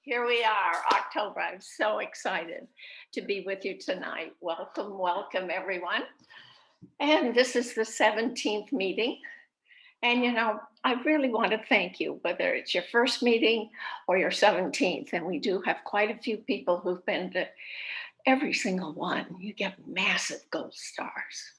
Here we are, October. I'm so excited to be with you tonight. Welcome, welcome, everyone. And this is the 17th meeting. And I really want to thank you, whether it's your first meeting or your 17th. And we do have quite a few people who've been to every single one. You get massive gold stars.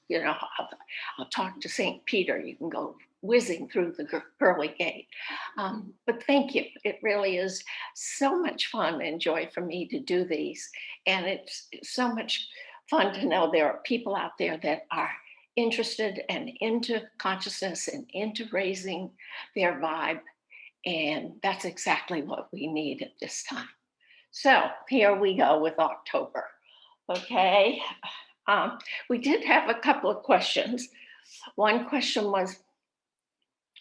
I'll talk to St. Peter. You can go whizzing through the pearly gate. But thank you. It really is so much fun and joy for me to do these. And it's so much fun to know there are people out there that are interested and into consciousness and into raising their vibe. And that's exactly what we need at this time. So here we go with October. Okay. We did have a couple of questions. One question was,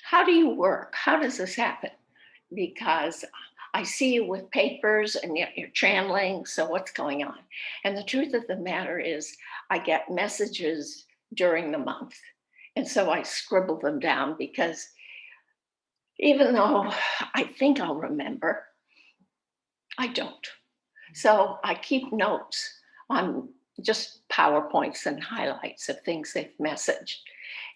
how do you work? How does this happen? Because I see you with papers and you're channeling. So what's going on? And the truth of the matter is, I get messages during the month. And so I scribble them down because even though I think I'll remember, I don't. So I keep notes on just PowerPoints and highlights of things they've messaged.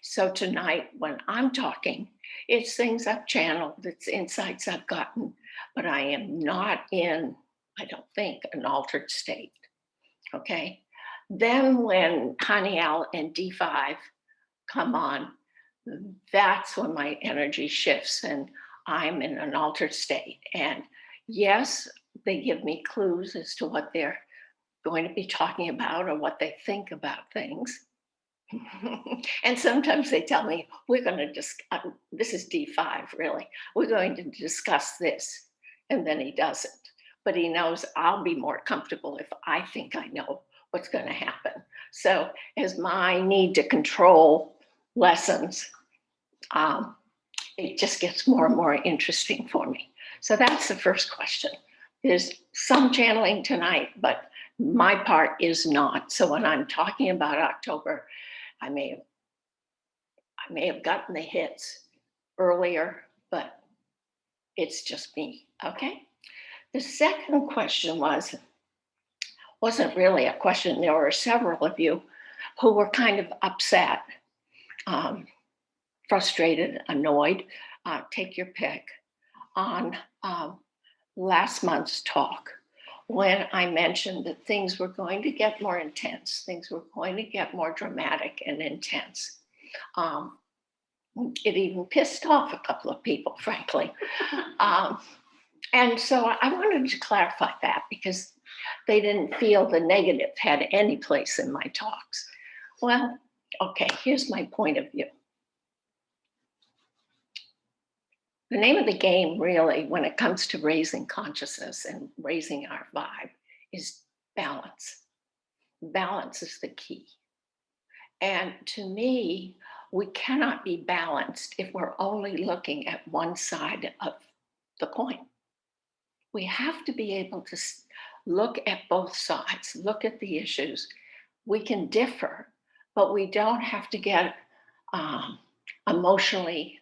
So tonight, when I'm talking, it's things I've channeled, it's insights I've gotten, but I am not in, I don't think, an altered state. Okay. Then when Haniel and D5 come on, that's when my energy shifts and I'm in an altered state. And yes, they give me clues as to what they're going to be talking about or what they think about things. And sometimes they tell me, we're going to discuss, this is D5 really, we're going to discuss this. And then he doesn't. But he knows I'll be more comfortable if I think I know what's going to happen. So as my need to control lessens, it just gets more and more interesting for me. So that's the first question. There's some channeling tonight, but my part is not. So when I'm talking about October, I may have gotten the hits earlier, but it's just me. Okay. The second question wasn't really a question. There were several of you who were kind of upset, frustrated, annoyed, take your pick, on last month's talk when I mentioned that things were going to get more intense, things were going to get more dramatic and intense. It even pissed off a couple of people, frankly. And so I wanted to clarify that because they didn't feel the negative had any place in my talks. Well, okay, here's my point of view. The name of the game, really, when it comes to raising consciousness and raising our vibe, is balance. Balance is the key. And to me, we cannot be balanced if we're only looking at one side of the coin. We have to be able to look at both sides, look at the issues. We can differ, but we don't have to get emotionally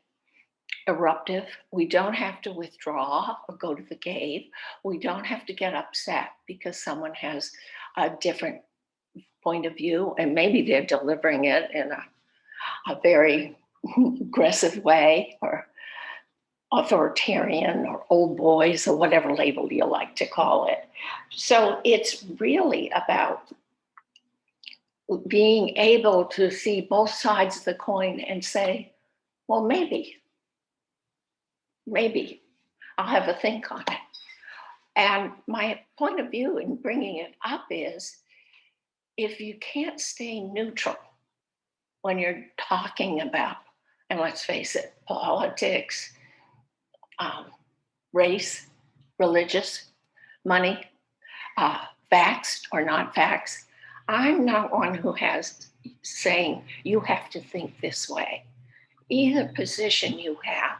eruptive. We don't have to withdraw or go to the cave. We don't have to get upset because someone has a different point of view and maybe they're delivering it in a very aggressive way or authoritarian or old boys or whatever label you like to call it. So it's really about being able to see both sides of the coin and say, well, maybe I'll have a think on it. And my point of view in bringing it up is, if you can't stay neutral when you're talking about, and let's face it, politics, race, religious, money, facts or not facts, I'm not one who has saying you have to think this way. Either position you have,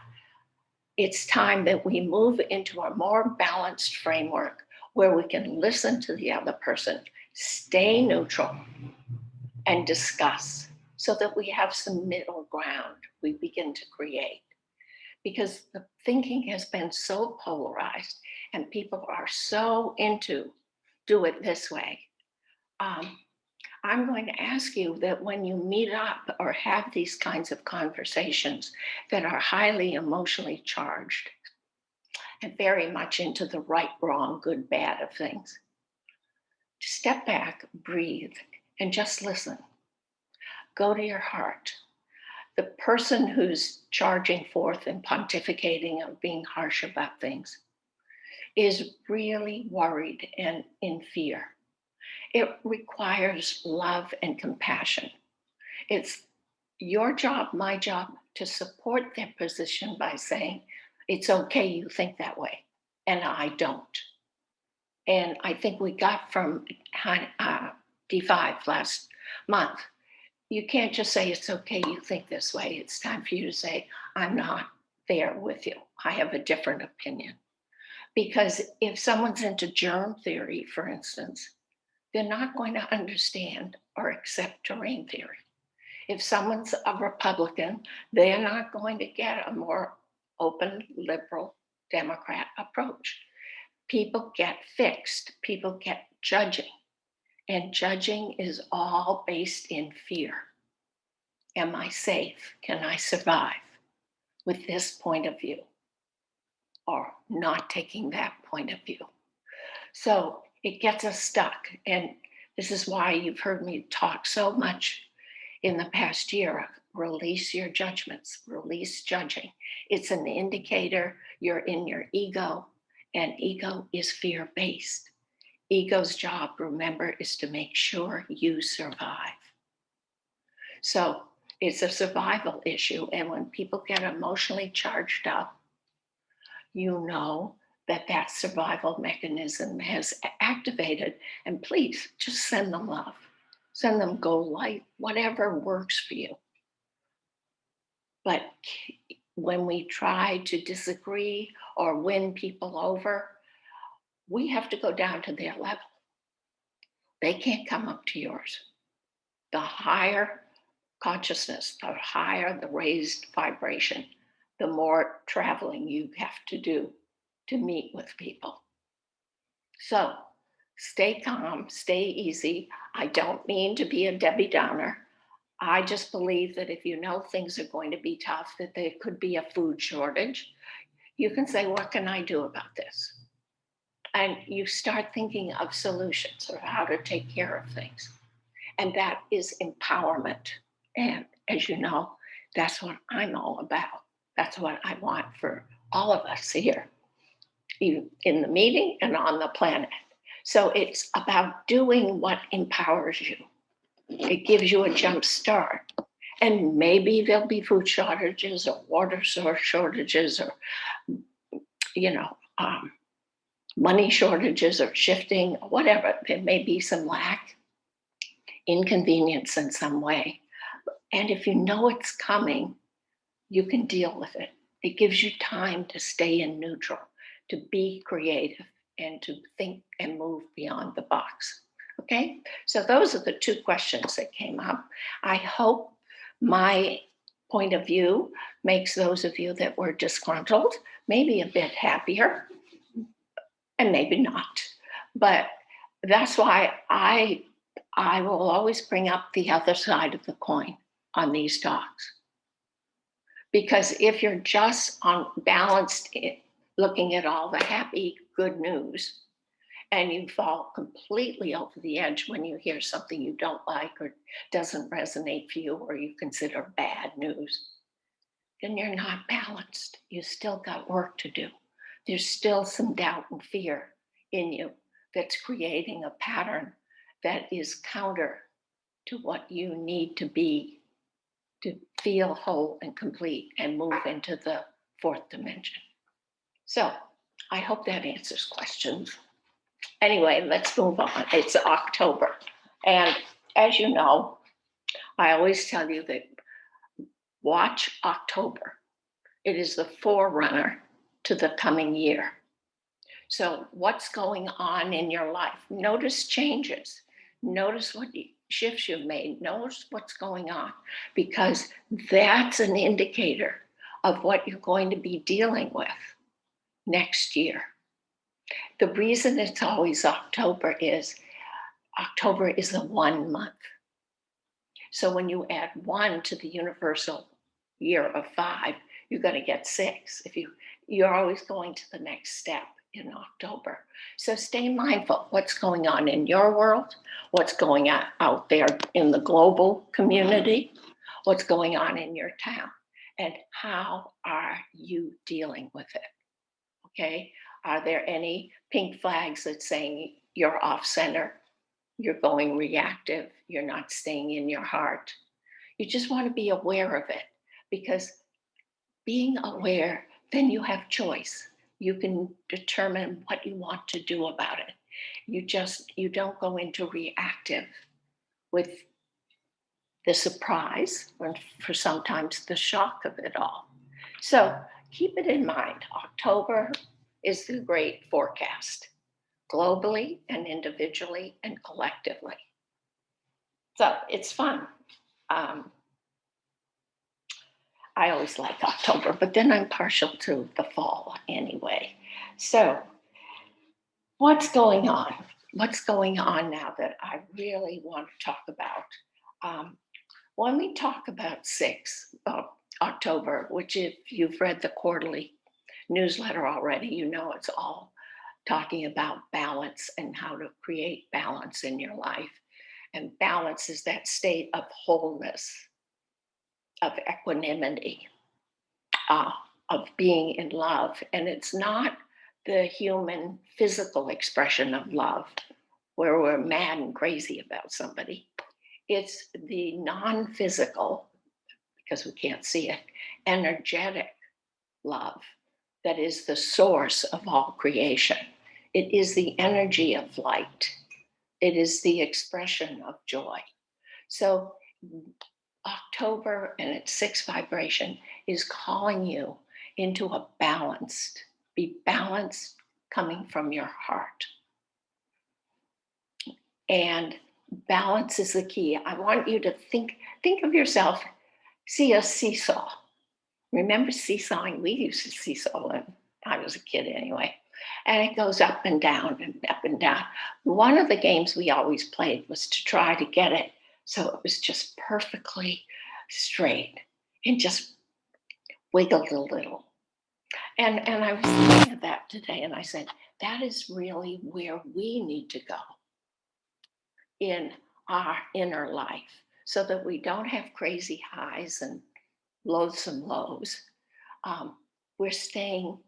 it's time that we move into a more balanced framework where we can listen to the other person, stay neutral, and discuss so that we have some middle ground we begin to create. because the thinking has been so polarized and people are so into do it this way. Um, I'm going to ask you that when you meet up or have these kinds of conversations that are highly emotionally charged and very much into the right, wrong, good, bad of things, step back, breathe, and just listen. Go to your heart. The person who's charging forth and pontificating or being harsh about things is really worried and in fear. It requires love and compassion. It's your job, my job, to support their position by saying, it's okay you think that way, and I don't. And I think we got from D5 last month. You can't just say, it's okay you think this way. It's time for you to say, I'm not there with you. I have a different opinion. Because if someone's into germ theory, for instance, they're not going to understand or accept terrain theory. If someone's a Republican, they're not going to get a more open, liberal, Democrat approach. People get fixed, people get judging, and judging is all based in fear. Am I safe? Can I survive with this point of view? Or not taking that point of view. So it gets us stuck. And this is why you've heard me talk so much in the past year of release your judgments, release judging. It's an indicator you're in your ego, and ego is fear-based. Ego's job, remember, is to make sure you survive. So it's a survival issue. And when people get emotionally charged up, you know that that survival mechanism has activated. And please just send them love, send them go light, whatever works for you. But when we try to disagree or win people over, we have to go down to their level. They can't come up to yours. The higher consciousness, the higher the raised vibration, the more traveling you have to do to meet with people. So stay calm, stay easy. I don't mean to be a Debbie Downer. I just believe that if you know things are going to be tough, that there could be a food shortage, you can say, what can I do about this? And you start thinking of solutions or how to take care of things. And that is empowerment. And as you know, that's what I'm all about. That's what I want for all of us here, in the meeting and on the planet. So it's about doing what empowers you. It gives you a jump start. And maybe there'll be food shortages or water source shortages or, money shortages or shifting, or whatever. There may be some lack, inconvenience in some way. And if you know it's coming, you can deal with it. It gives you time to stay in neutral, to be creative, and to think and move beyond the box. Okay, so those are the two questions that came up. I hope my point of view makes those of you that were disgruntled maybe a bit happier, and maybe not. But that's why I will always bring up the other side of the coin on these talks. Because if you're just on balanced, looking at all the happy, good news, and you fall completely over the edge when you hear something you don't like or doesn't resonate for you or you consider bad news, then you're not balanced. You still got work to do. There's still some doubt and fear in you that's creating a pattern that is counter to what you need to be to feel whole and complete and move into the fourth dimension. So I hope that answers questions. Anyway, let's move on. It's October. And as you know, I always tell you that watch October. It is the forerunner to the coming year. So what's going on in your life? Notice changes. Notice what shifts you've made. Notice what's going on, because that's an indicator of what you're going to be dealing with next year. The reason it's always October is the 1 month. So when you add 1 to the universal year of 5, you're going to get 6. You're always going to the next step in October. So stay mindful what's going on in your world, what's going on out there in the global community, what's going on in your town, and how are you dealing with it? Okay? Are there any pink flags that saying you're off center, you're going reactive, you're not staying in your heart? You just want to be aware of it, because being aware, then you have choice. You can determine what you want to do about it. You don't go into reactive with the surprise and for sometimes the shock of it all. So keep it in mind. October is the great forecast, globally and individually and collectively. So it's fun. I always like October, but then I'm partial to the fall anyway. So what's going on? What's going on now that I really want to talk about? When we talk about October, which if you've read the quarterly newsletter already, you know it's all talking about balance and how to create balance in your life. And balance is that state of wholeness, of equanimity, of being in love. And it's not the human physical expression of love where we're mad and crazy about somebody. It's the non-physical, because we can't see it, energetic love that is the source of all creation. It is the energy of light. It is the expression of joy. So October and its 6 vibration is calling you into a be balanced coming from your heart. And balance is the key. I want you to think of yourself, see a seesaw. Remember seesawing? We used to seesaw when I was a kid anyway. And it goes up and down and up and down. One of the games we always played was to try to get it so it was just perfectly straight and just wiggled a little. And I was thinking of that today, and I said, that is really where we need to go in our inner life, so that we don't have crazy highs and loathsome lows. We're staying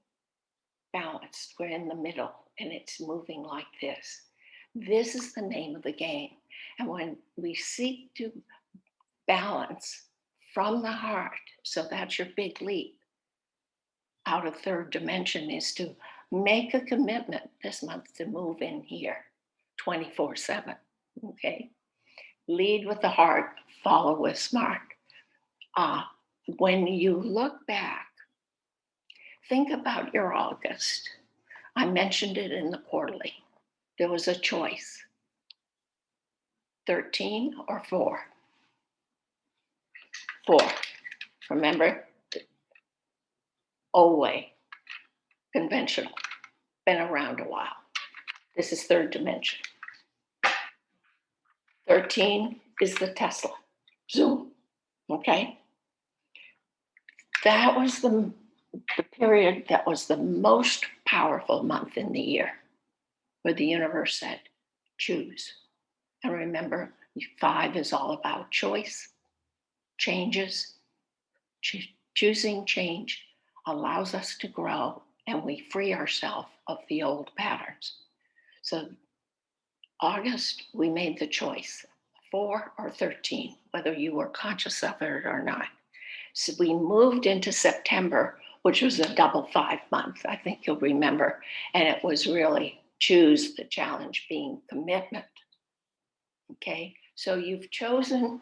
balanced. We're in the middle, and it's moving like this. This is the name of the game. And when we seek to balance from the heart, so that's your big leap out of third dimension, is to make a commitment this month to move in here 24/7. Okay? Lead with the heart, follow with smart. When you look back, think about your August. I mentioned it in the quarterly. There was a choice, 13 or 4. 4. Remember? Old way, conventional, been around a while. This is third dimension. 13 is the Tesla, Zoom, okay? That was the period that was the most powerful month in the year, where the universe said, choose. And remember, 5 is all about choice, changes. Choosing change allows us to grow, and we free ourselves of the old patterns. So August, we made the choice, 4 or 13, whether you were conscious of it or not. So we moved into September, which was a double 5 month, I think you'll remember. And it was really choose, the challenge being commitment. Okay, so you've chosen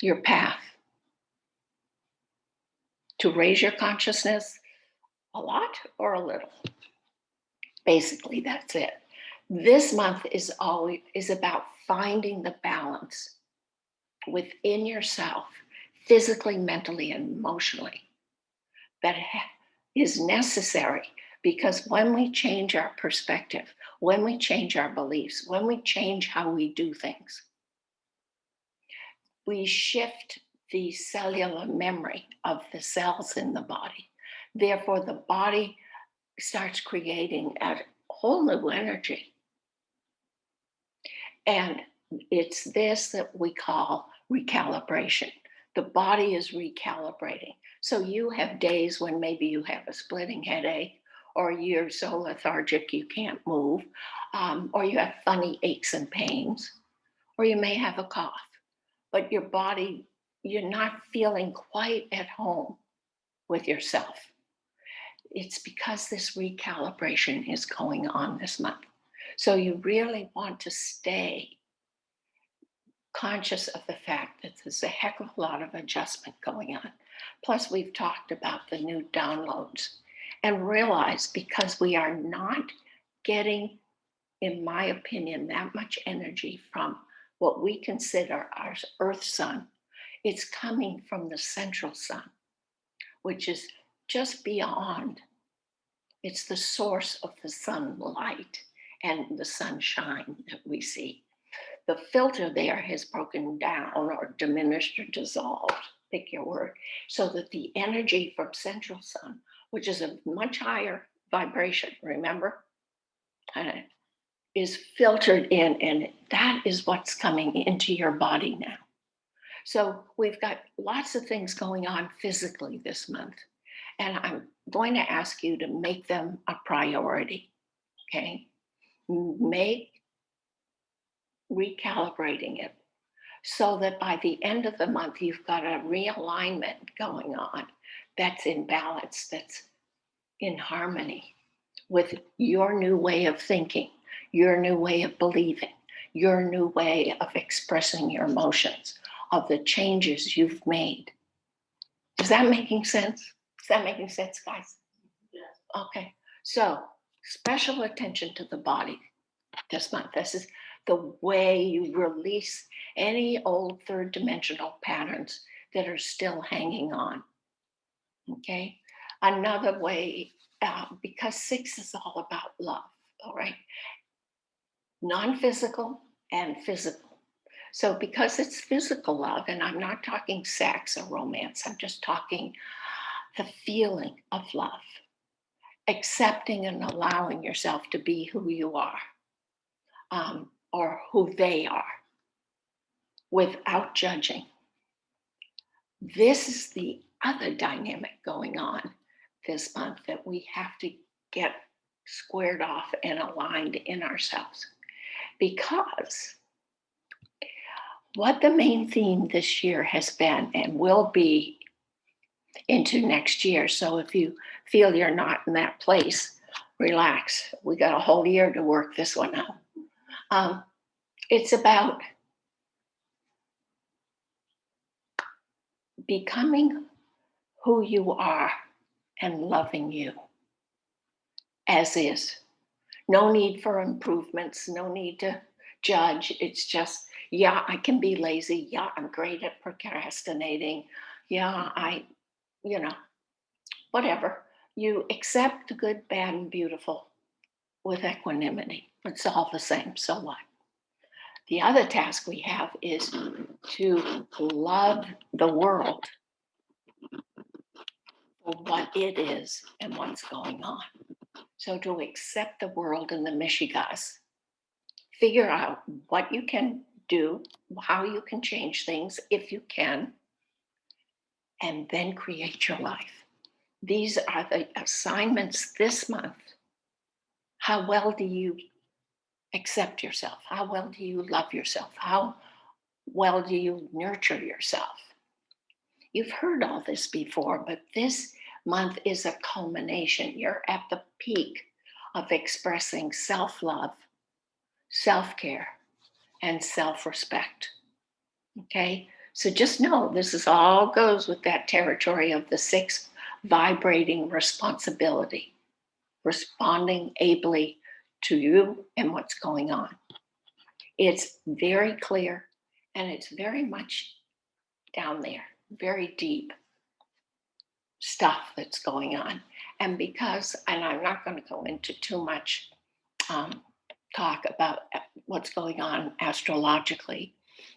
your path to raise your consciousness a lot or a little. Basically, that's it. This month is about finding the balance within yourself, physically, mentally, and emotionally. that is necessary, because when we change our perspective, when we change our beliefs, when we change how we do things, we shift the cellular memory of the cells in the body. Therefore, the body starts creating a whole new energy. And it's this that we call recalibration. The body is recalibrating. So you have days when maybe you have a splitting headache, or you're so lethargic you can't move, or you have funny aches and pains, or you may have a cough, but your body, you're not feeling quite at home with yourself. It's because this recalibration is going on this month. So you really want to stay conscious of the fact that there's a heck of a lot of adjustment going on. Plus, we've talked about the new downloads, and realize, because we are not getting, in my opinion, that much energy from what we consider our Earth sun. It's coming from the central sun, which is just beyond. It's the source of the sunlight and the sunshine that we see. The filter there has broken down or diminished or dissolved, pick your word, so that the energy from central sun, which is a much higher vibration, remember, is filtered in, and that is what's coming into your body now. So we've got lots of things going on physically this month, and I'm going to ask you to make them a priority, okay? Make recalibrating it so that by the end of the month, you've got a realignment going on that's in balance, that's in harmony with your new way of thinking, your new way of believing, your new way of expressing your emotions, of the changes you've made. Is that making sense? Is that making sense, guys? Yes. Okay. So special attention to the body this month. This is the way you release any old third dimensional patterns that are still hanging on. Okay. Another way, because 6 is all about love, all right? Non-physical and physical. So because it's physical love, and I'm not talking sex or romance, I'm just talking the feeling of love, accepting and allowing yourself to be who you are, or who they are, without judging. This is the other dynamic going on this month that we have to get squared off and aligned in ourselves. Because what the main theme this year has been and will be into next year. So if you feel you're not in that place, relax. We got a whole year to work this one out. It's about becoming who you are and loving you as is. No need for improvements, no need to judge. It's just, yeah, I can be lazy. Yeah, I'm great at procrastinating. Yeah, whatever. You accept the good, bad, and beautiful with equanimity. It's all the same. So what? The other task we have is to love the world for what it is and what's going on. So to accept the world and the Mishigas, figure out what you can do, how you can change things if you can, and then create your life. These are the assignments this month. How well do you accept yourself? How well do you love yourself? How well do you nurture yourself? You've heard all this before, but this month is a culmination. You're at the peak of expressing self-love, self-care, and self-respect. Okay? So just know this is all goes with that territory of the 6 vibrating responsibility, responding ably to you and what's going on. It's very clear, and it's very much down there, very deep. stuff that's going on. And I'm not going to go into too much um, talk about what's going on astrologically.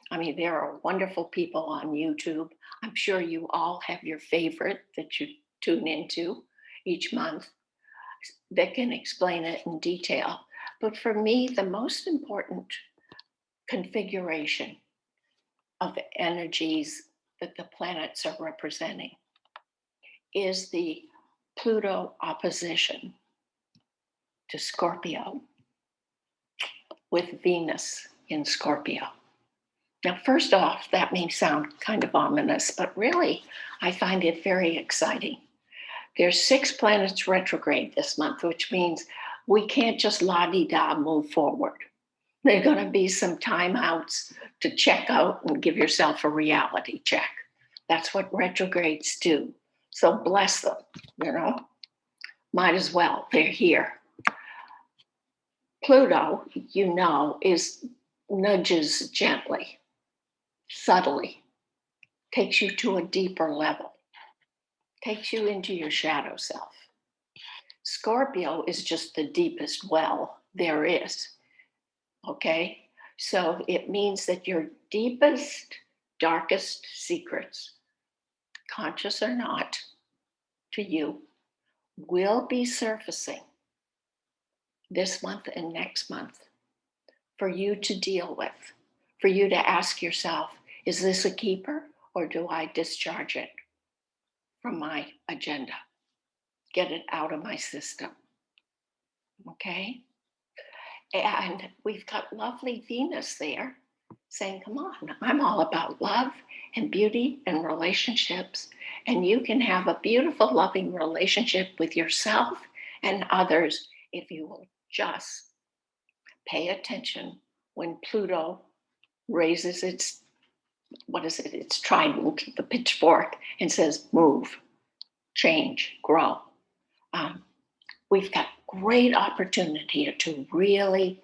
I mean, there are wonderful people on YouTube. I'm sure you all have your favorite that you tune into each month that can explain it in detail. But for me, the most important configuration of the energies that the planets are representing is the Pluto opposition to Scorpio with Venus in Scorpio. Now, first off, that may sound kind of ominous, but really, I find it very exciting. There's 6 planets retrograde this month, which means we can't just la-di-da move forward. There are going to be some timeouts to check out and give yourself a reality check. That's what retrogrades do. So bless them, Might as well. They're here. Pluto, is nudges gently, subtly, takes you to a deeper level, takes you into your shadow self. Scorpio is just the deepest well there is. Okay? So it means that your deepest, darkest secrets, conscious or not, to you, will be surfacing this month and next month for you to deal with, for you to ask yourself, is this a keeper or do I discharge it from my agenda? Get it out of my system. Okay? And we've got lovely Venus there saying, come on, I'm all about love and beauty and relationships. And you can have a beautiful, loving relationship with yourself and others if you will just pay attention when Pluto raises its trident, the pitchfork, and says, move, change, grow. We've got great opportunity to really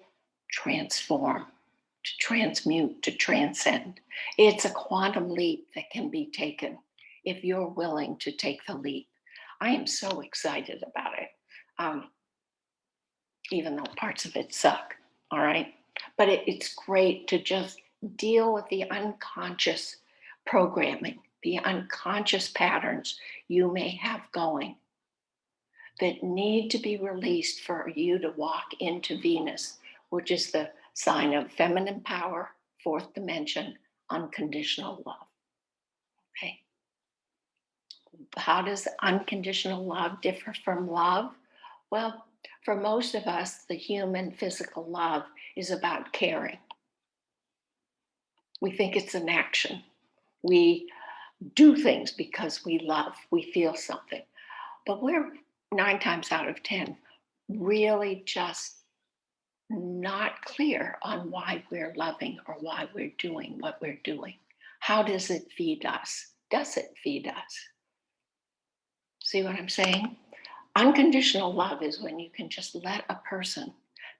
transform, to transmute, to transcend. It's a quantum leap that can be taken if you're willing to take the leap. I am so excited about it, even though parts of it suck, all right? But it's great to just deal with the unconscious programming, the unconscious patterns you may have going that need to be released for you to walk into Venus, which is the sign of feminine power, 4th dimension, unconditional love. Okay. How does unconditional love differ from love? Well, for most of us, the human physical love is about caring. We think it's an action. We do things because we love, we feel something. But we're 9 times out of 10 really just not clear on why we're loving or why we're doing what we're doing. How does it feed us? Does it feed us? See what I'm saying? Unconditional love is when you can just let a person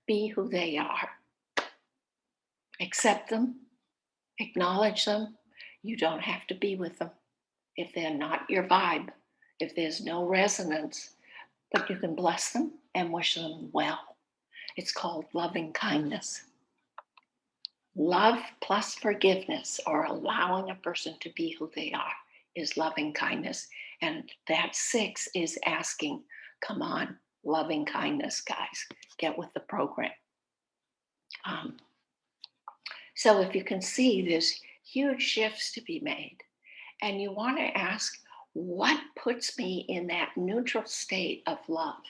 be who they are, accept them, acknowledge them. You don't have to be with them if they're not your vibe, if there's no resonance, but you can bless them and wish them well. It's called loving kindness. Love plus forgiveness, or allowing a person to be who they are, is loving kindness. And that 6 is asking, come on, loving kindness, guys, get with the program. So if you can see, there's huge shifts to be made. And you want to ask, what puts me in that neutral state of love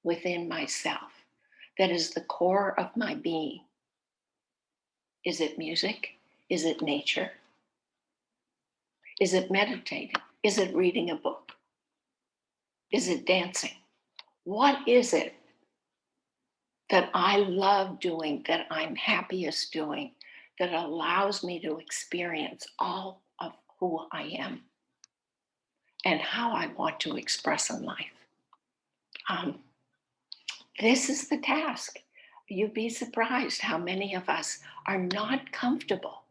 within myself that is the core of my being? Is it music? Is it nature? Is it meditating? Is it reading a book? Is it dancing? What is it that I love doing, that I'm happiest doing, that allows me to experience all of who I am and how I want to express in life? This is the task. You'd be surprised how many of us are not comfortable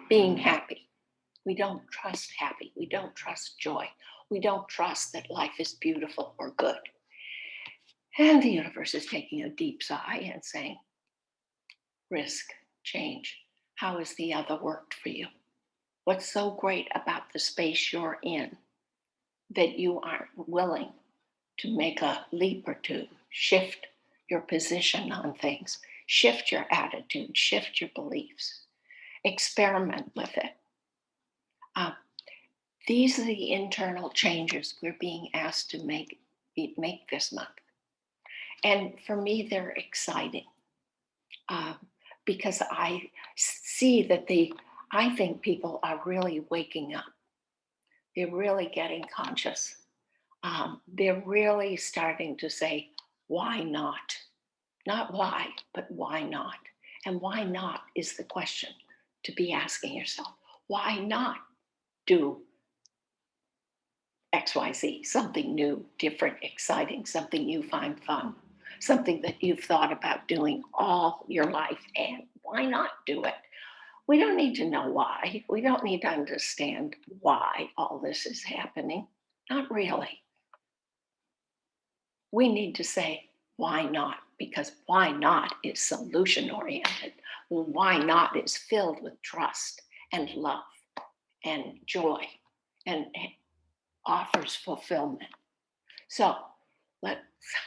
being happy. We don't trust happy. We don't trust joy. We don't trust that life is beautiful or good. And the universe is taking a deep sigh and saying, risk, change. How has the other worked for you? What's so great about the space you're in that you aren't willing to make a leap or two, shift your position on things, shift your attitude, shift your beliefs, experiment with it. These are the internal changes we're being asked to make this month. And for me, they're exciting because I see that I think people are really waking up. They're really getting conscious. They're really starting to say, why not? Not why, but why not? And why not is the question to be asking yourself. Why not do XYZ, something new, different, exciting, something you find fun, something that you've thought about doing all your life, and why not do it? We don't need to know why. We don't need to understand why all this is happening. Not really. We need to say, why not? Because why not is solution oriented. Why not is filled with trust and love and joy and offers fulfillment. So let's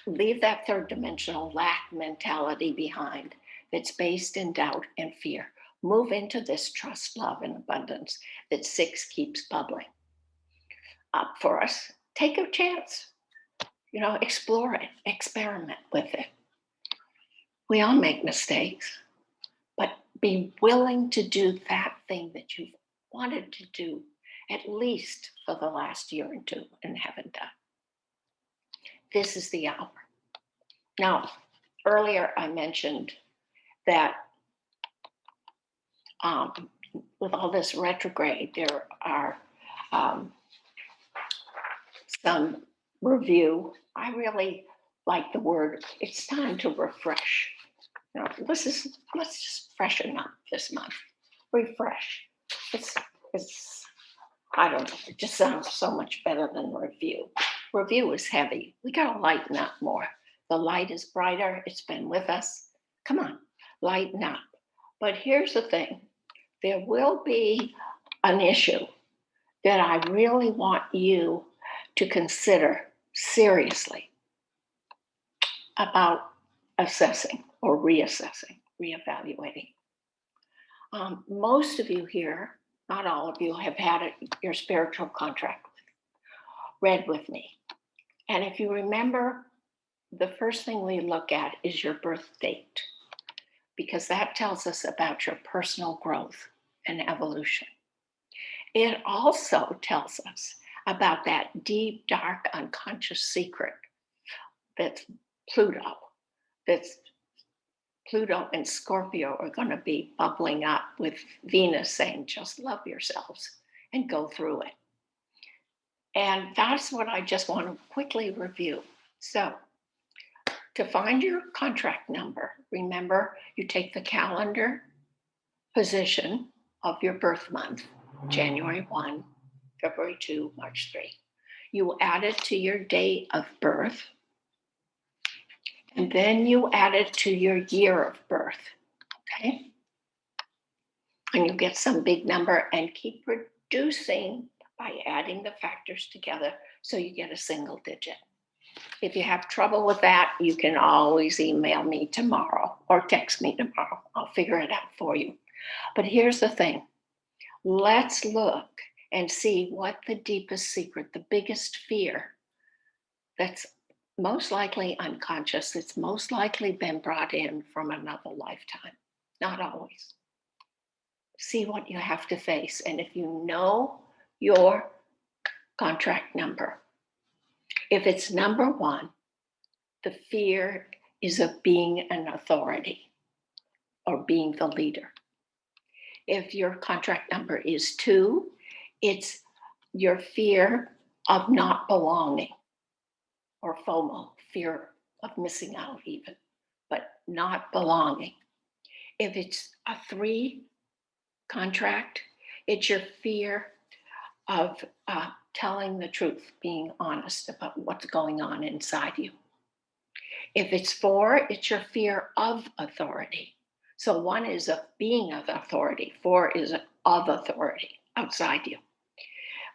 leave that third dimensional lack mentality behind that's based in doubt and fear. Move into this trust, love, and abundance that 6 keeps bubbling up for us. Take a chance. Explore it, experiment with it. We all make mistakes, but be willing to do that thing that you've wanted to do at least for the last year or two and haven't done. This is the hour. Now, earlier I mentioned that with all this retrograde, there are some review. I really like the word, it's time to refresh. Let's just freshen up this month. Refresh. It's I don't know, it just sounds so much better than review. Review is heavy. We gotta lighten up more. The light is brighter, it's been with us. Come on, lighten up. But here's the thing, there will be an issue that I really want you to consider seriously about assessing or reassessing, reevaluating. Most of you here, not all of you, have had your spiritual contract read with me. And if you remember, the first thing we look at is your birth date, because that tells us about your personal growth and evolution. It also tells us about that deep, dark, unconscious secret that's Pluto, Pluto and Scorpio are going to be bubbling up with Venus saying, just love yourselves and go through it. And that's what I just want to quickly review. So to find your contract number, remember you take the calendar position of your birth month, January 1, February 2, March 3. You add it to your date of birth, and then you add it to your year of birth, okay? And you get some big number and keep reducing by adding the factors together so you get a single digit. If you have trouble with that, you can always email me tomorrow or text me tomorrow. I'll figure it out for you. But here's the thing. Let's look and see what the deepest secret, the biggest fear that's most likely unconscious, it's most likely been brought in from another lifetime. Not always. See what you have to face. And if you know your contract number, if it's number 1, the fear is of being an authority or being the leader. If your contract number is 2, it's your fear of not belonging, or FOMO, fear of missing out even, but not belonging. If it's a 3 contract, It's your fear of telling the truth, being honest about what's going on inside you. If it's 4, it's your fear of authority. So 1 is of being of authority, 4 is of authority outside you.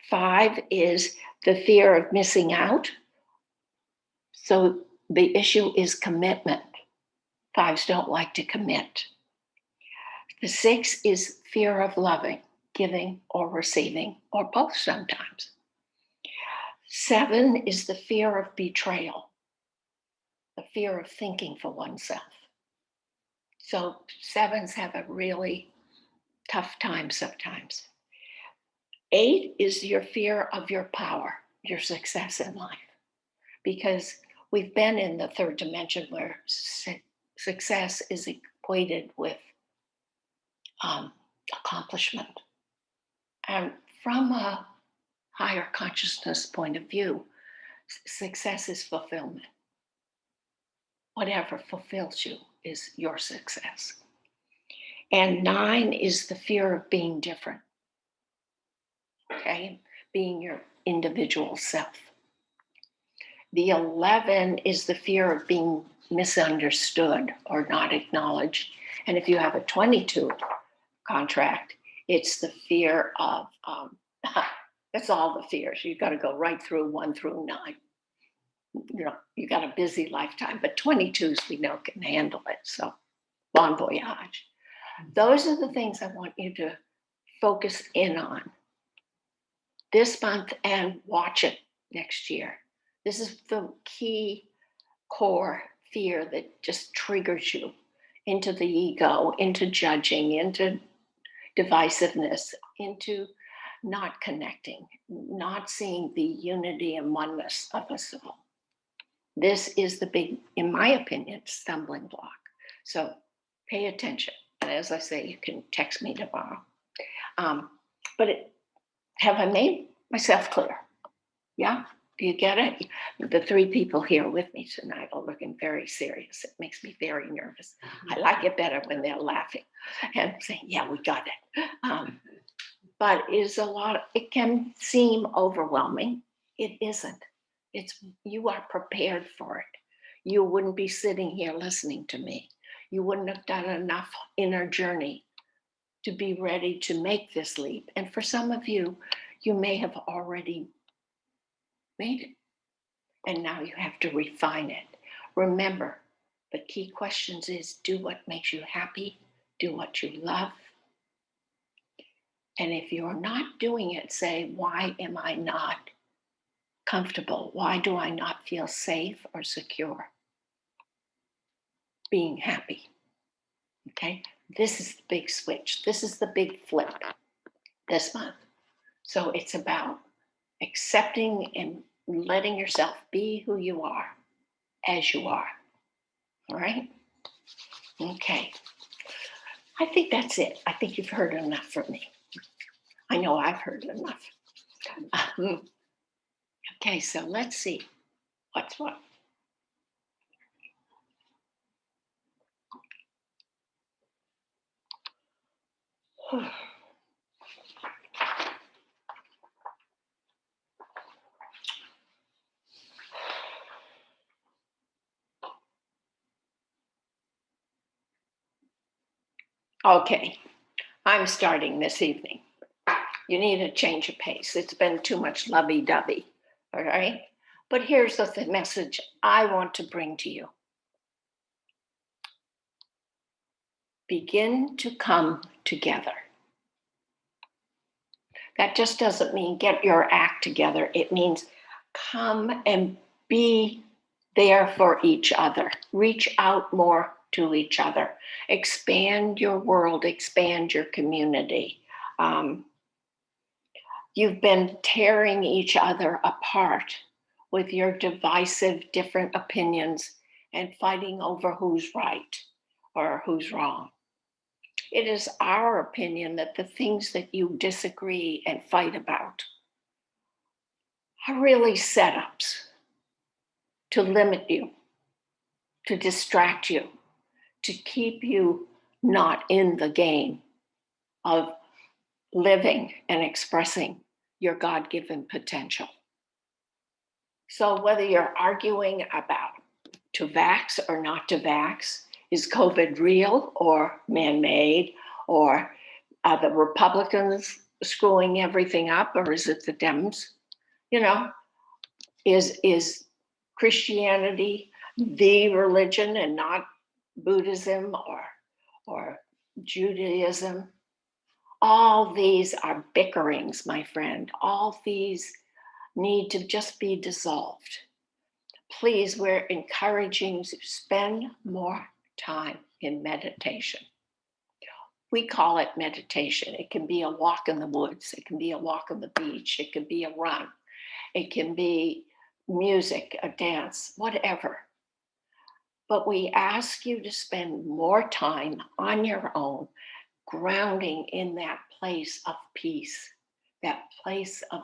5 is the fear of missing out. So the issue is commitment. 5s don't like to commit. The 6 is fear of loving, giving or receiving, or both sometimes. 7 is the fear of betrayal, the fear of thinking for oneself. So 7s have a really tough time sometimes. 8 is your fear of your power, your success in life, because we've been in the 3rd dimension where success is equated with accomplishment. And from a higher consciousness point of view, success is fulfillment. Whatever fulfills you is your success. And 9 is the fear of being different. Okay, being your individual self. The 11 is the fear of being misunderstood or not acknowledged. And if you have a 22 contract, it's the fear of, that's all the fears. You've got to go right through 1 through 9. You know, you got a busy lifetime, but 22s we know can handle it. So, bon voyage. Those are the things I want you to focus in on this month and watch it next year. This is the key core fear that just triggers you into the ego, into judging, into divisiveness, into not connecting, not seeing the unity and oneness of us all. This is the big, in my opinion, stumbling block. So pay attention. And as I say, you can text me tomorrow. Have I made myself clear? Yeah? Do you get it? The 3 people here with me tonight are looking very serious. It makes me very nervous. I like it better when they're laughing and saying, yeah, we got it. But it can seem overwhelming. It isn't. You are prepared for it. You wouldn't be sitting here listening to me. You wouldn't have done enough inner journey to be ready to make this leap. And for some of you, you may have already made it. And now you have to refine it. Remember, the key questions is do what makes you happy, do what you love. And if you're not doing it, say, why am I not comfortable? Why do I not feel safe or secure? Being happy. Okay? This is the big switch. This is the big flip this month. So it's about accepting and letting yourself be who you are as you are. All right? Okay. I think that's it. I think you've heard enough from me. I know I've heard enough. Okay, so let's see what's what. Okay, I'm starting this evening. You need a change of pace. It's been too much lovey-dovey, all right? But here's the message I want to bring to you. Begin to come together. That just doesn't mean get your act together. It means come and be there for each other. Reach out more to each other. Expand your world, expand your community. You've been tearing each other apart with your divisive, different opinions and fighting over who's right or who's wrong. It is our opinion that the things that you disagree and fight about are really setups to limit you, to distract you, to keep you not in the game of living and expressing your God-given potential. So whether you're arguing about to vax or not to vax, is COVID real or man-made, or are the Republicans screwing everything up, or is it the Dems? You know, is Christianity the religion and not Buddhism or Judaism? All these are bickerings, my friend. All these need to just be dissolved. Please, we're encouraging you to spend more time in meditation. We call it meditation. It can be a walk in the woods. It can be a walk on the beach. It can be a run. It can be music, a dance, whatever. But we ask you to spend more time on your own, grounding in that place of peace, that place of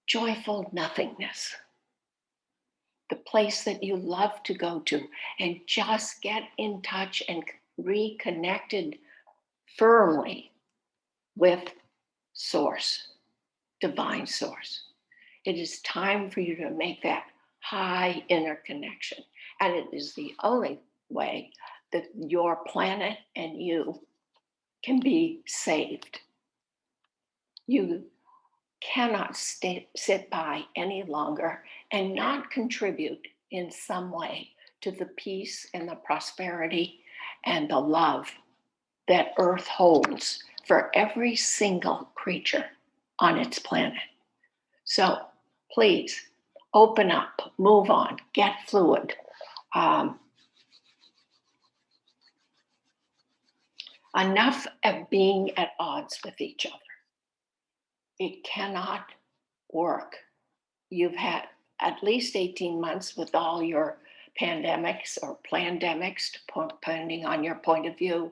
joyful nothingness, the place that you love to go to, and just get in touch and reconnected firmly with Source, divine Source. It is time for you to make that high inner connection. And it is the only way that your planet and you can be saved. You cannot sit by any longer and not contribute in some way to the peace and the prosperity and the love that Earth holds for every single creature on its planet. So please open up, move on, get fluid. Enough of being at odds with each other. It cannot work. You've had at least 18 months with all your pandemics or plandemics, depending on your point of view,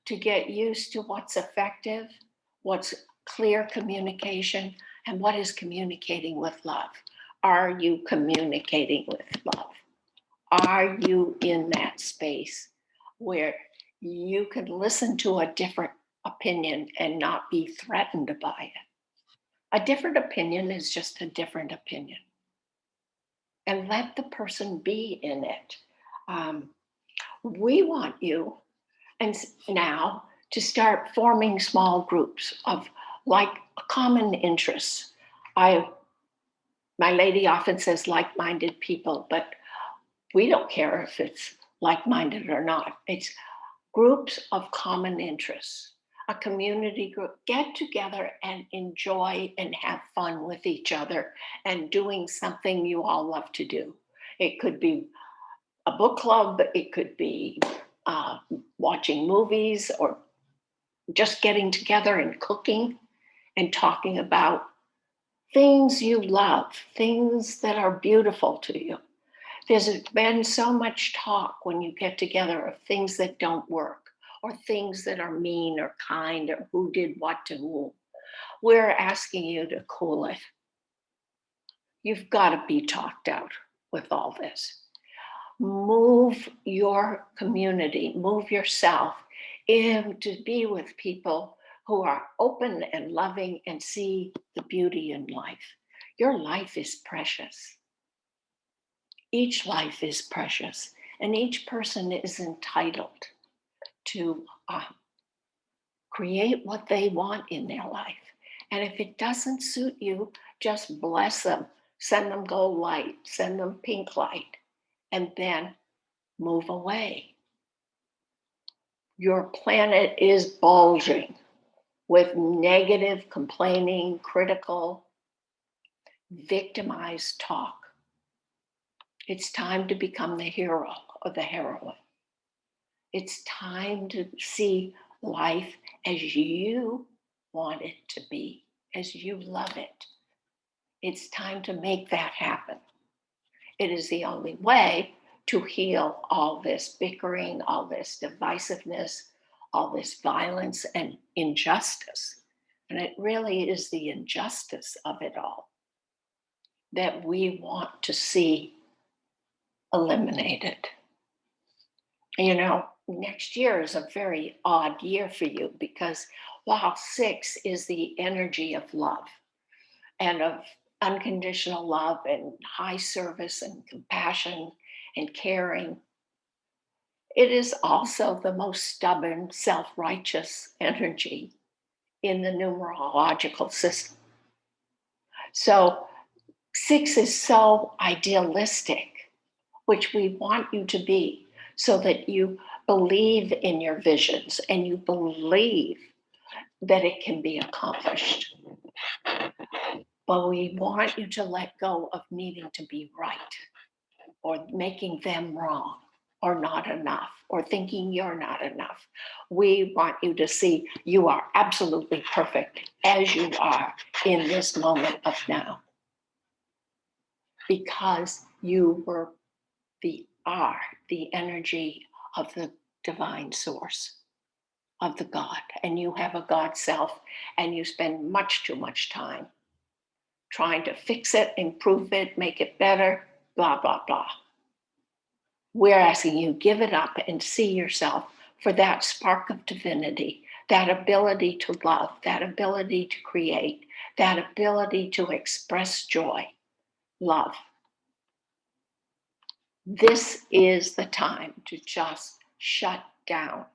to get used to what's effective, what's clear communication, and what is communicating with love. Are you communicating with love? Are you in that space where you can listen to a different opinion and not be threatened by it? A different opinion is just a different opinion. And let the person be in it. We want you and now to start forming small groups of like common interests. My lady often says like-minded people, but we don't care if it's like-minded or not. It's groups of common interests, a community group. Get together and enjoy and have fun with each other and doing something you all love to do. It could be a book club, it could be watching movies, or just getting together and cooking and talking about things you love, things that are beautiful to you. There's been so much talk when you get together of things that don't work, or things that are mean or kind, or who did what to whom. We're asking you to cool it. You've got to be talked out with all this. Move your community, move yourself in to be with people who are open and loving and see the beauty in life. Your life is precious. Each life is precious, and each person is entitled to create what they want in their life. And if it doesn't suit you, just bless them, send them gold light, send them pink light, and then move away. Your planet is bulging with negative, complaining, critical, victimized talk. It's time to become the hero or the heroine. It's time to see life as you want it to be, as you love it. It's time to make that happen. It is the only way to heal all this bickering, all this divisiveness, all this violence and injustice. And it really is the injustice of it all that we want to see eliminated. You know, next year is a very odd year for you because while 6 is the energy of love and of unconditional love and high service and compassion and caring. It is also the most stubborn, self-righteous energy in the numerological system. So 6 is so idealistic, which we want you to be, so that you believe in your visions and you believe that it can be accomplished. But we want you to let go of needing to be right or making them wrong or not enough or thinking you're not enough. We want you to see you are absolutely perfect as you are in this moment of now, because you were the energy of the divine source, of the God, and you have a God self, and you spend much too much time trying to fix it, improve it, make it better, blah, blah, blah. We're asking you, give it up and see yourself for that spark of divinity, that ability to love, that ability to create, that ability to express joy, love. This is the time to just shut down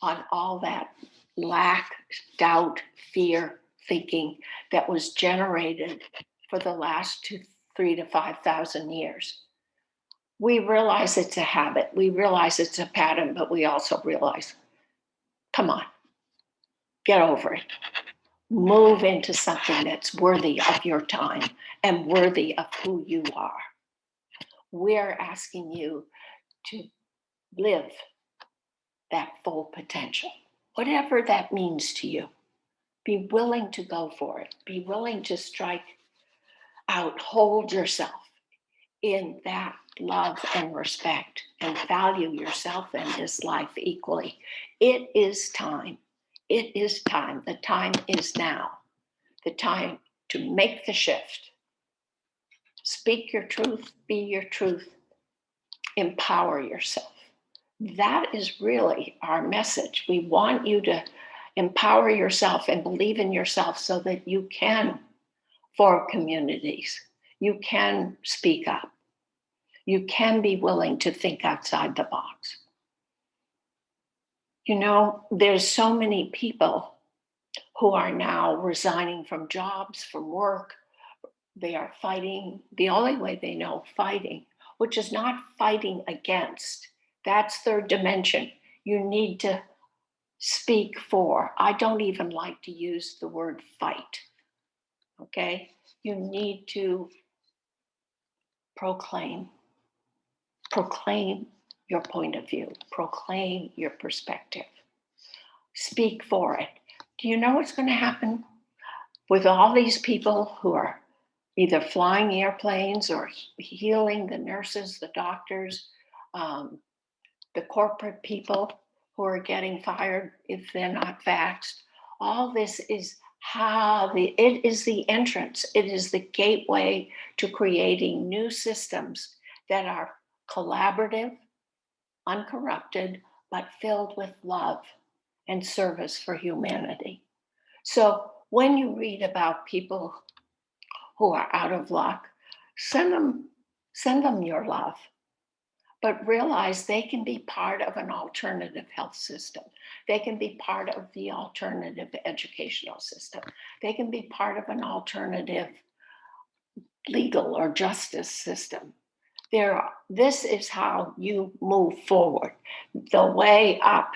on all that lack, doubt, fear, thinking that was generated for the last 3,000 to 5,000 years. We realize it's a habit, we realize it's a pattern, but we also realize, come on, get over it. Move into something that's worthy of your time and worthy of who you are. We're asking you to live that full potential, whatever that means to you. Be willing to go for it. Be willing to strike out, hold yourself in that love and respect, and value yourself in this life equally. It is time. It is time. The time is now. The time to make the shift. Speak your truth, be your truth, empower yourself. That is really our message. We want you to empower yourself and believe in yourself so that you can form communities. You can speak up. You can be willing to think outside the box. You know, there's so many people who are now resigning from jobs, from work. They are fighting the only way they know, fighting, which is not fighting against. That's third dimension. You need to speak for. I don't even like to use the word fight. Okay? You need to proclaim your point of view, proclaim your perspective, speak for it. Do you know what's going to happen with all these people who are either flying airplanes or healing, the nurses, the doctors, the corporate people who are getting fired if they're not vaxxed? All this is it is the entrance, it is the gateway to creating new systems that are collaborative, uncorrupted, but filled with love and service for humanity. So when you read about people who are out of luck, send them your love, but realize they can be part of an alternative health system. They can be part of the alternative educational system. They can be part of an alternative legal or justice system. This is how you move forward. The way up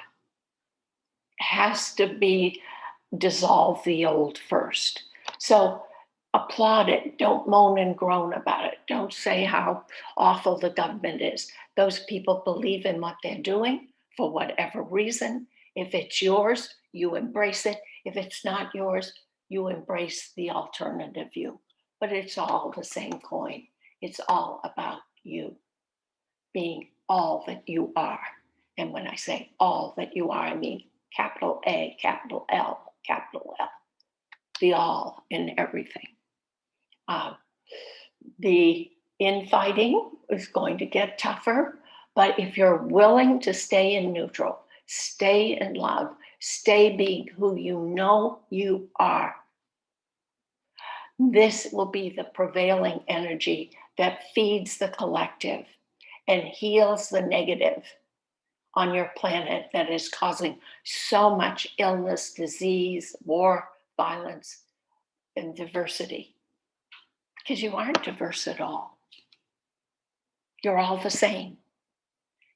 has to be dissolve the old first. So applaud it. Don't moan and groan about it. Don't say how awful the government is. Those people believe in what they're doing for whatever reason. If it's yours, you embrace it. If it's not yours, you embrace the alternative view. But it's all the same coin. It's all about you being all that you are. And when I say all that you are, I mean capital A, capital L, capital L, the all in everything. The infighting is going to get tougher, but if you're willing to stay in neutral, stay in love, Stay being who you know you are. This will be the prevailing energy that feeds the collective and heals the negative on your planet that is causing so much illness, disease, war, violence, and diversity. Because you aren't diverse at all. You're all the same.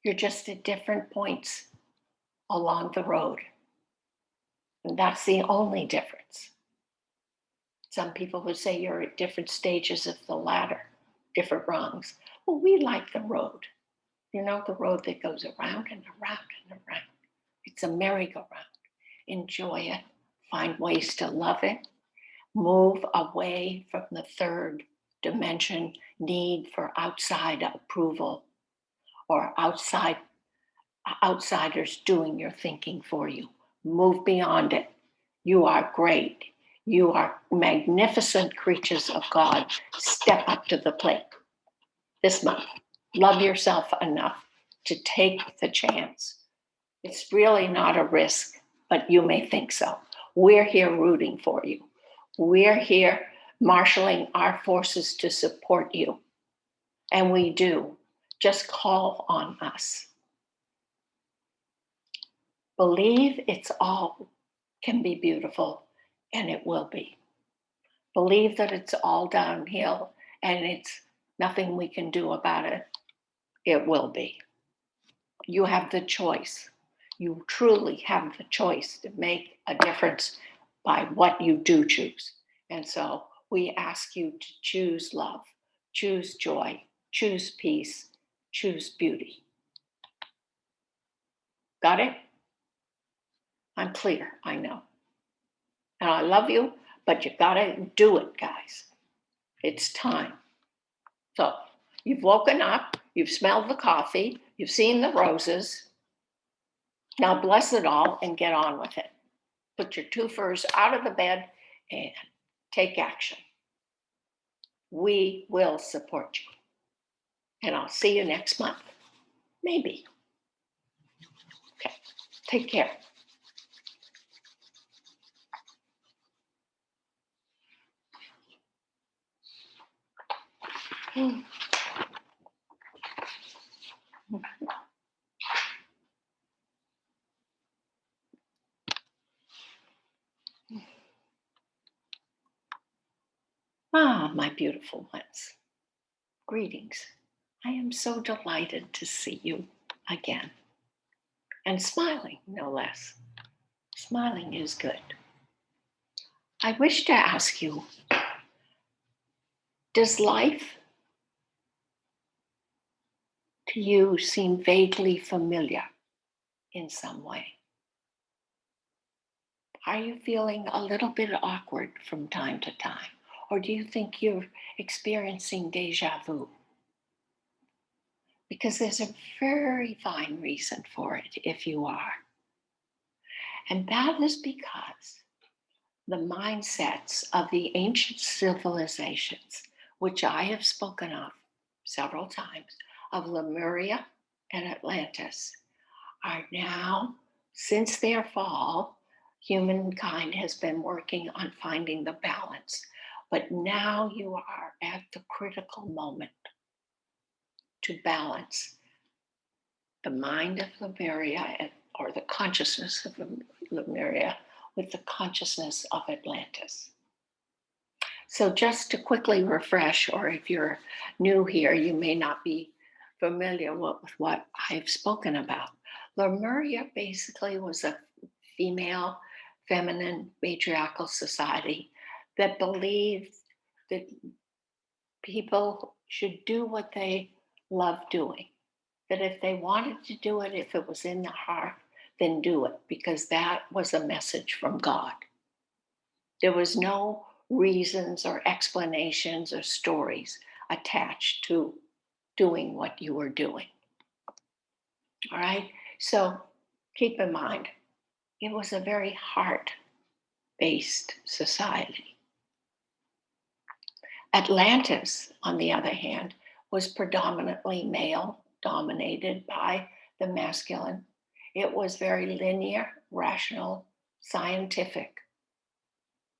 You're just at different points along the road. And that's the only difference. Some people would say you're at different stages of the ladder, different rungs. Well, we like the road. You know, the road that goes around and around and around. It's a merry-go-round. Enjoy it. Find ways to love it. Move away from the third dimension need for outside approval or outsiders doing your thinking for you. Move beyond it. You are great. You are magnificent creatures of God. Step up to the plate this month. Love yourself enough to take the chance. It's really not a risk, but you may think so. We're here rooting for you. We're here marshaling our forces to support you. And we do. Just call on us. Believe it's all can be beautiful, and it will be. Believe that it's all downhill and it's nothing we can do about it. It will be. You have the choice. You truly have the choice to make a difference by what you do choose. And so we ask you to choose love, choose joy, choose peace, choose beauty. Got it? I'm clear, I know. And I love you, but you gotta do it, guys. It's time. So you've woken up, you've smelled the coffee, you've seen the roses. Now bless it all and get on with it. Put your two furs out of the bed and take action. We will support you. And I'll see you next month. Maybe. Okay. Take care. Ah, my beautiful ones. Greetings. I am so delighted to see you again. And smiling, no less. Smiling is good. I wish to ask you, does life to you seem vaguely familiar in some way? Are you feeling a little bit awkward from time to time? Or do you think you're experiencing deja vu? Because there's a very fine reason for it if you are. And that is because the mindsets of the ancient civilizations, which I have spoken of several times, of Lemuria and Atlantis, are now, since their fall, humankind has been working on finding the balance. But now you are at the critical moment to balance the mind of Lemuria, or the consciousness of Lemuria, with the consciousness of Atlantis. So just to quickly refresh, or if you're new here, you may not be familiar with what I've spoken about. Lemuria basically was a female, feminine, patriarchal society that believed that people should do what they love doing. That if they wanted to do it, if it was in the heart, then do it, because that was a message from God. There was no reasons or explanations or stories attached to doing what you were doing. All right? So keep in mind, it was a very heart-based society. Atlantis, on the other hand, was predominantly male, dominated by the masculine. It was very linear, rational, scientific.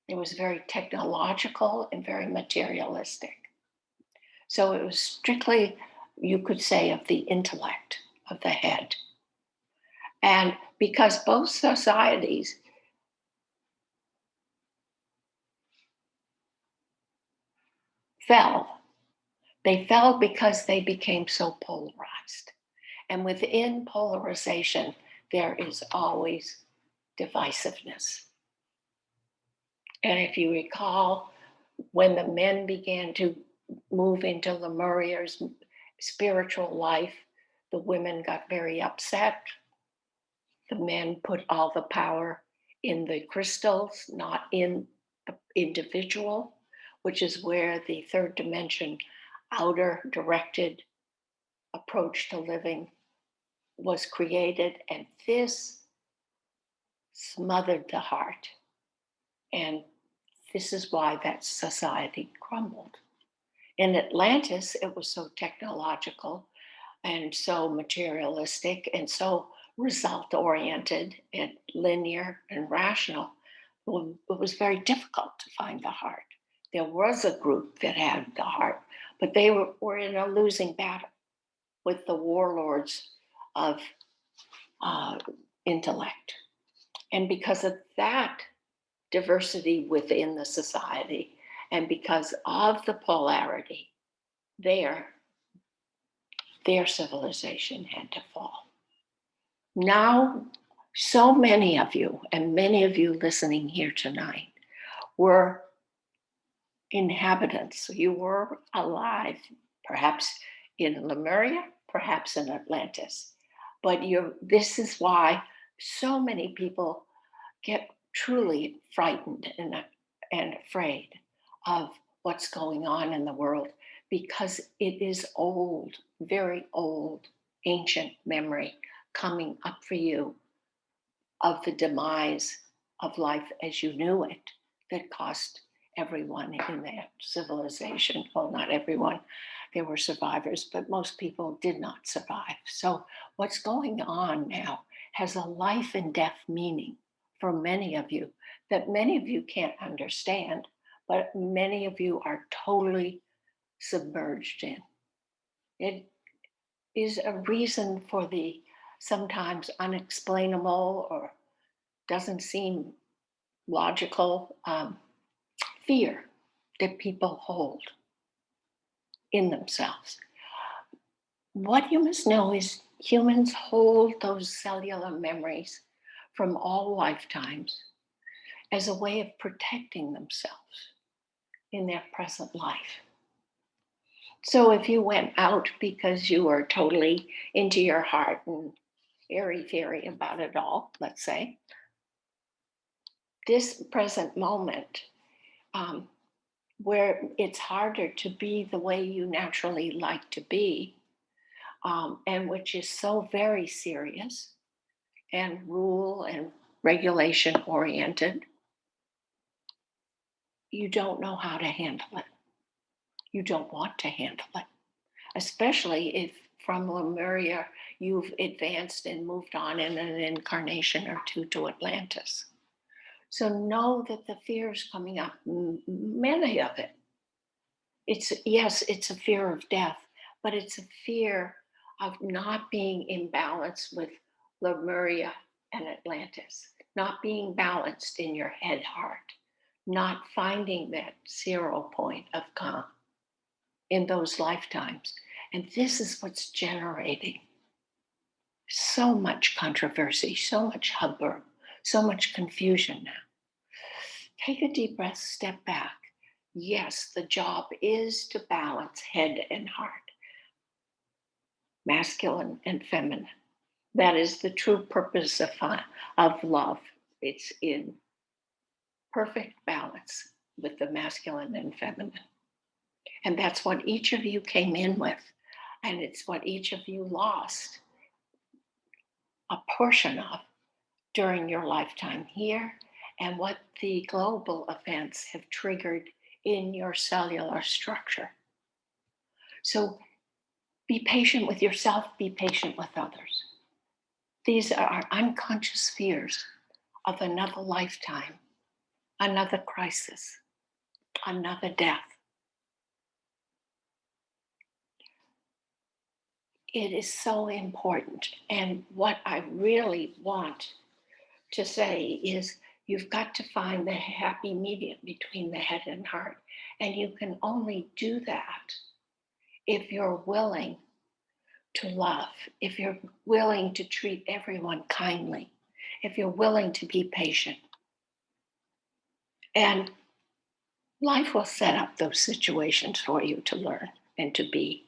It was very technological and very materialistic. So it was strictly, you could say, of the intellect, of the head. And because both societies fell, they fell because they became so polarized. And within polarization, there is always divisiveness. And if you recall, when the men began to move into Lemuria's spiritual life, the women got very upset. The men put all the power in the crystals, not in the individual, which is where the third dimension, outer directed approach to living was created. And this smothered the heart. And this is why that society crumbled. In Atlantis, it was so technological and so materialistic and so result oriented and linear and rational. It was very difficult to find the heart. There was a group that had the heart, but they were in a losing battle with the warlords of intellect. And because of that diversity within the society, and because of the polarity, their civilization had to fall. Now, so many of you, and many of you listening here tonight, were inhabitants. You were alive, perhaps in Lemuria, perhaps in Atlantis. But this is why so many people get truly frightened and afraid of what's going on in the world, because it is old, very old, ancient memory coming up for you of the demise of life as you knew it that cost everyone in that civilization. Well, not everyone, there were survivors, but most people did not survive. So what's going on now has a life and death meaning for many of you that many of you can't understand, but many of you are totally submerged in. It is a reason for the sometimes unexplainable or doesn't seem logical fear that people hold in themselves. What you must know is humans hold those cellular memories from all lifetimes as a way of protecting themselves in their present life. So if you went out because you were totally into your heart and airy fairy about it all, let's say, this present moment, where it's harder to be the way you naturally like to be, and which is so very serious and rule and regulation oriented, you don't know how to handle it. You don't want to handle it, especially if from Lemuria you've advanced and moved on in an incarnation or two to Atlantis. So know that the fear is coming up, many of it. It's a fear of death, but it's a fear of not being in balance with Lemuria and Atlantis, not being balanced in your head heart, not finding that 0 point of calm in those lifetimes. And this is what's generating so much controversy, so much hubbub, so much confusion now. Take a deep breath, step back. Yes, the job is to balance head and heart, masculine and feminine. That is the true purpose of love. It's in perfect balance with the masculine and feminine. And that's what each of you came in with. And it's what each of you lost a portion of during your lifetime here, and what the global events have triggered in your cellular structure. So be patient with yourself, be patient with others. These are our unconscious fears of another lifetime, another crisis, another death. It is so important. And what I really want to say is you've got to find the happy medium between the head and heart. And you can only do that if you're willing to love, if you're willing to treat everyone kindly, if you're willing to be patient. And life will set up those situations for you to learn and to be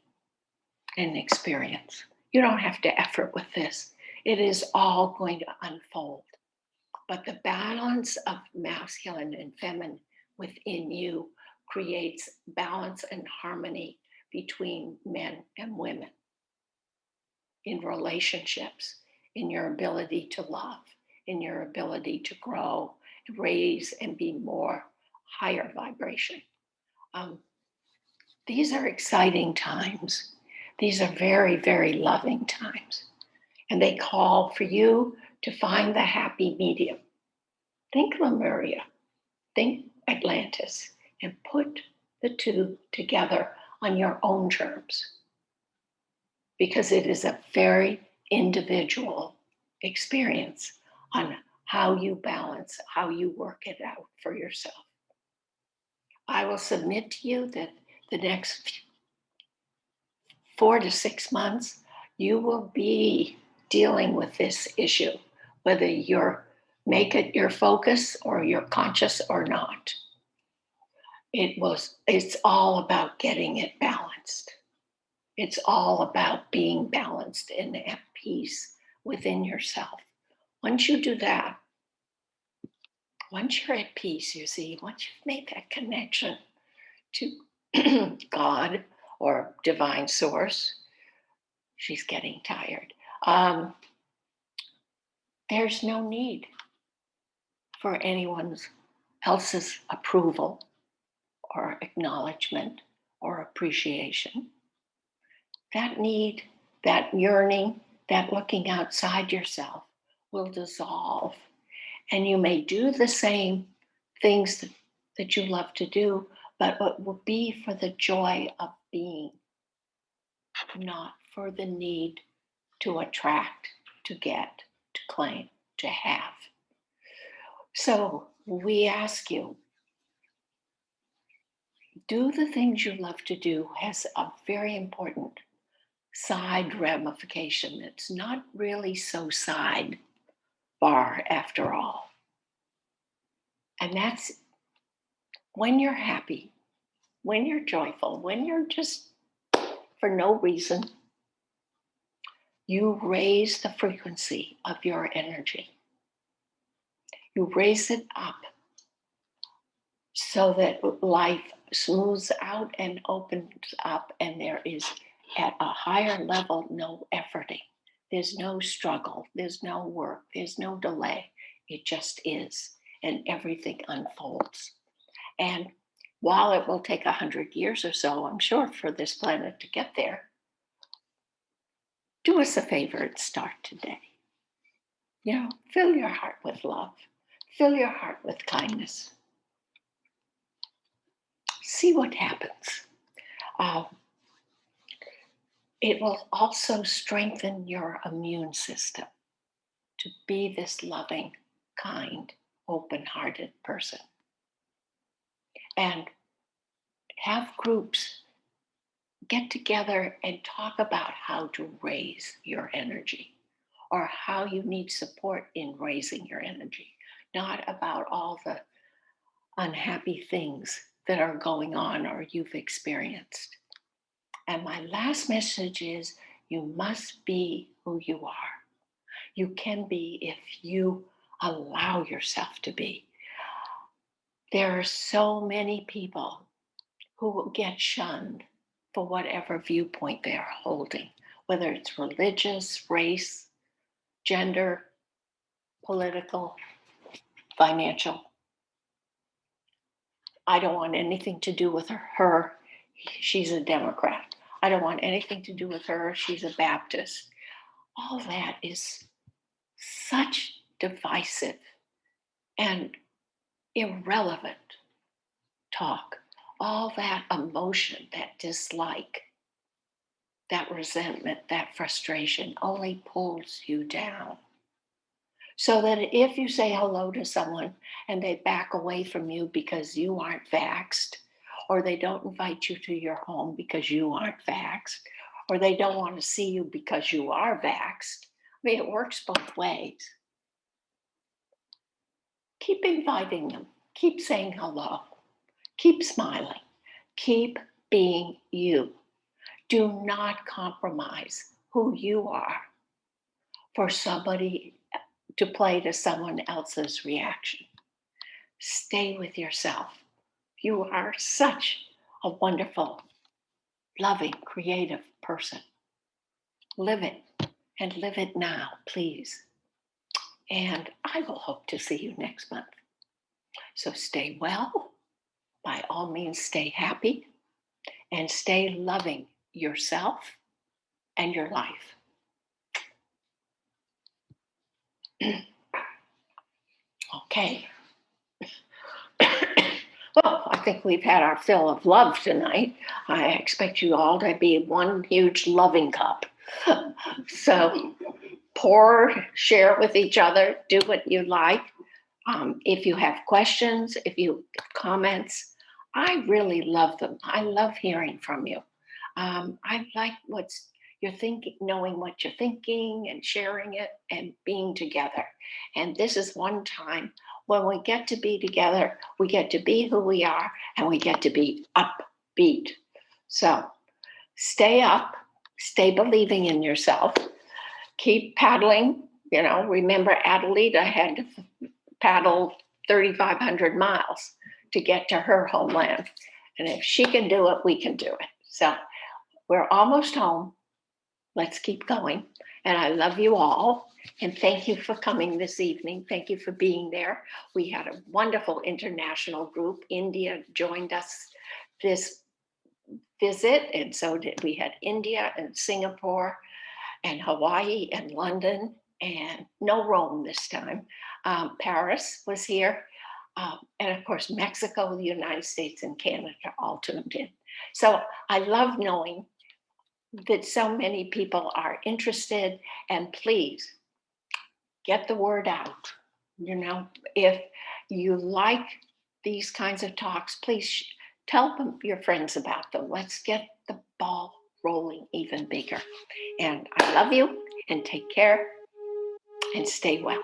and experience. You don't have to effort with this. It is all going to unfold. But the balance of masculine and feminine within you creates balance and harmony between men and women in relationships, in your ability to love, in your ability to grow, raise, and be more higher vibration. These are exciting times. These are very, very loving times. And they call for you to find the happy medium. Think Lemuria, think Atlantis, and put the two together on your own terms. Because it is a very individual experience on how you balance, how you work it out for yourself. I will submit to you that the next 4 to 6 months, you will be dealing with this issue, whether you're make it your focus or you're conscious or not. It's all about getting it balanced. It's all about being balanced and at peace within yourself. Once you do that, once you're at peace, you see, once you've made that connection to God or divine source, she's getting tired. There's no need for anyone else's approval or acknowledgement or appreciation. That need, that yearning, that looking outside yourself will dissolve. And you may do the same things that you love to do, but it will be for the joy of being, not for the need to attract, to get, to claim, to have. So we ask you, do the things you love to do has a very important side ramification. It's not really so side bar after all. And that's when you're happy, when you're joyful, when you're just for no reason, you raise the frequency of your energy. You raise it up so that life smooths out and opens up, and there is at a higher level no efforting. There's no struggle, there's no work, there's no delay. It just is, and everything unfolds. And while it will take 100 years or so, I'm sure, for this planet to get there, do us a favor and start today. Fill your heart with love. Fill your heart with kindness. See what happens. It will also strengthen your immune system to be this loving, kind, open-hearted person. And have groups get together and talk about how to raise your energy or how you need support in raising your energy, not about all the unhappy things that are going on or you've experienced. And my last message is you must be who you are. You can be if you allow yourself to be. There are so many people who will get shunned for whatever viewpoint they're holding, whether it's religious, race, gender, political, financial. I don't want anything to do with her. She's a Democrat. I don't want anything to do with her. She's a Baptist. All that is such divisive and irrelevant talk. All that emotion, that dislike, that resentment, that frustration only pulls you down. So that if you say hello to someone and they back away from you because you aren't vaxxed, or they don't invite you to your home because you aren't vaxxed, or they don't want to see you because you are vaxxed, I mean, it works both ways. Keep inviting them, keep saying hello, keep smiling, keep being you. Do not compromise who you are for somebody to play to someone else's reaction. Stay with yourself. You are such a wonderful, loving, creative person. Live it, and live it now, please. And I will hope to see you next month. So stay well. By all means, stay happy and stay loving yourself and your life. Okay. Well, I think we've had our fill of love tonight. I expect you all to be one huge loving cup. So pour, share with each other, do what you like. If you have questions, if you have comments, I really love them. I love hearing from you. I like what's you're thinking, knowing what you're thinking and sharing it and being together. And this is one time when we get to be together, we get to be who we are, and we get to be upbeat. So stay up, stay believing in yourself, keep paddling. You know, remember Adelita had to paddle 3,500 miles to get to her homeland. And if she can do it, we can do it. So we're almost home. Let's keep going. And I love you all. And thank you for coming this evening. Thank you for being there. We had a wonderful international group. India joined us this visit. And so did we had India and Singapore and Hawaii and London, and no Rome this time. Paris was here. And of course, Mexico, the United States, and Canada all tuned in. So I love knowing that so many people are interested, and please get the word out. You know, if you like these kinds of talks, please tell them, your friends about them. Let's get the ball rolling even bigger. And I love you, and take care, and stay well.